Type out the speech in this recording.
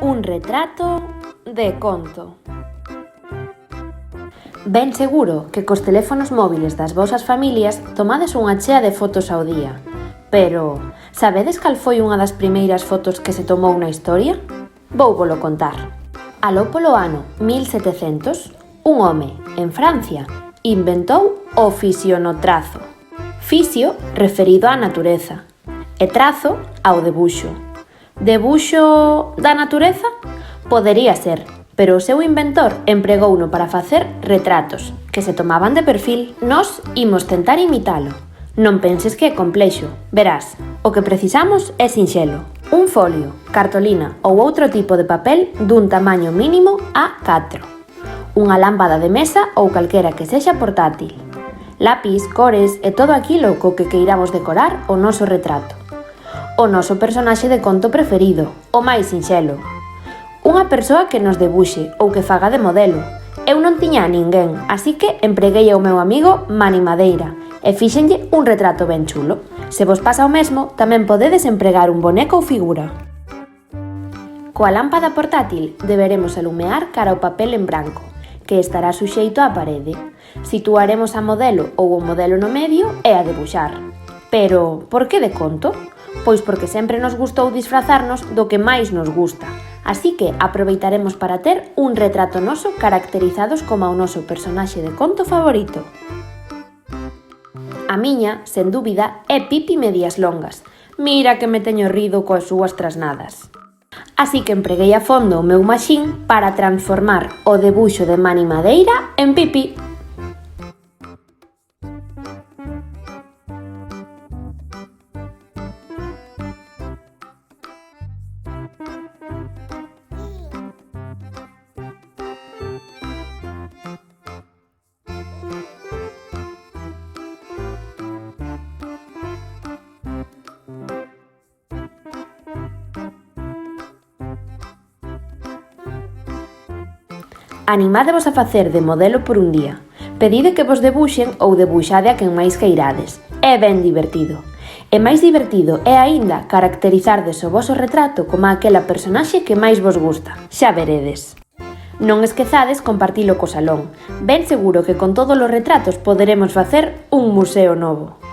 Un retrato de conto. Ben seguro que cos teléfonos móviles das vosas familias tomades unha chea de fotos ao día. Pero, sabedes cal foi unha das primeiras fotos que se tomou na historia? Vóuvolo contar. Aló polo ano 1700, un home, en Francia, inventou o fisionotrazo. Fisio referido á natureza e trazo ao debuxo. Debuxo da natureza? Podería ser, pero o seu inventor empregouno para facer retratos, que se tomaban de perfil. Nós imos tentar imitalo. Non penses que é complexo. Verás, o que precisamos é sinxelo. Un folio, cartolina ou outro tipo de papel dun tamaño mínimo A4. Unha lámpada de mesa ou calquera que sexa portátil. Lápis, cores e todo aquilo co que queiramos decorar o noso retrato. O noso personaxe de conto preferido, o máis sinxelo. Unha persoa que nos debuxe ou que faga de modelo. Eu non tiña a ninguén, así que empreguei ao meu amigo Mani Madeira e fíxenlle un retrato ben chulo. Se vos pasa o mesmo, tamén podedes empregar un boneco ou figura. Coa lámpada portátil deberemos alumear cara ao papel en branco, que estará suxeito á parede. Situaremos a modelo ou o modelo no medio e a debuxar. Pero, por que de conto? Pois porque sempre nos gustou disfrazarnos do que máis nos gusta. Así que aproveitaremos para ter un retrato noso caracterizados como o noso personaxe de conto favorito. A miña, sen dúbida, é Pipi Medias Longas. Mira que me teño rido coas súas trasnadas. Así que empreguei a fondo o meu maxín para transformar o debuxo de Mani Madeira en Pipi. Animádevos a facer de modelo por un día. Pedide que vos debuxen ou debuxade a quen máis queirades. É ben divertido. E máis divertido é aínda caracterizardes o voso retrato como aquela personaxe que máis vos gusta. Xa veredes. Non esquezades compartilo co salón. Ben seguro que con todos os retratos poderemos facer un museo novo.